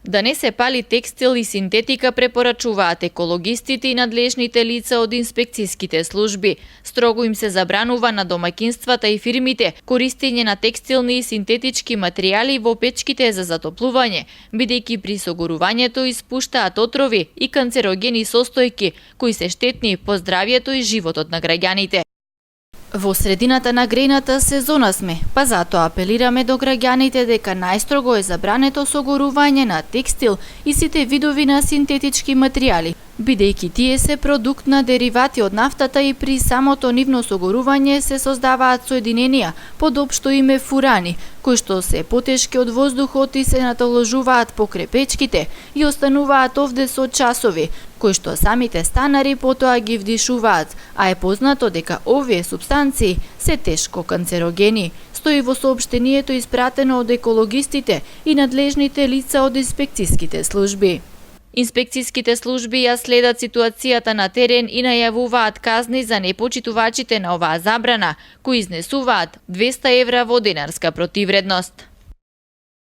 Да не се пали текстил и синтетика препорачуваат екологистите и надлежните лица од инспекцијските служби. Строго им се забранува на домаќинствата и фирмите користење на текстилни и синтетички материјали во печките за затоплување, бидејќи при согорувањето испуштаат отрови и канцерогени состојки кои се штетни по здравјето и животот на граѓаните. Во средината на грејната сезона сме, па затоа апелираме до граѓаните дека најстрого е забрането согорување на текстил и сите видови на синтетички материјали, бидејќи тие се продукт на деривати од нафтата и при самото нивно согорување се создаваат соединенија под општо име фурани, кои што се потешки од воздухот и се натоложуваат покрај печките и остануваат овде со часови, кои што самите станари потоа ги вдишуваат, а е познато дека овие супстанции се тешко канцерогени, стои во соопштението испратено од екологистите и надлежните лица од инспекцијските служби. Инспекцијските служби ја следат ситуацијата на терен и најавуваат казни за непочитувачите на оваа забрана, кои изнесуваат 200 евра во денарска противредност.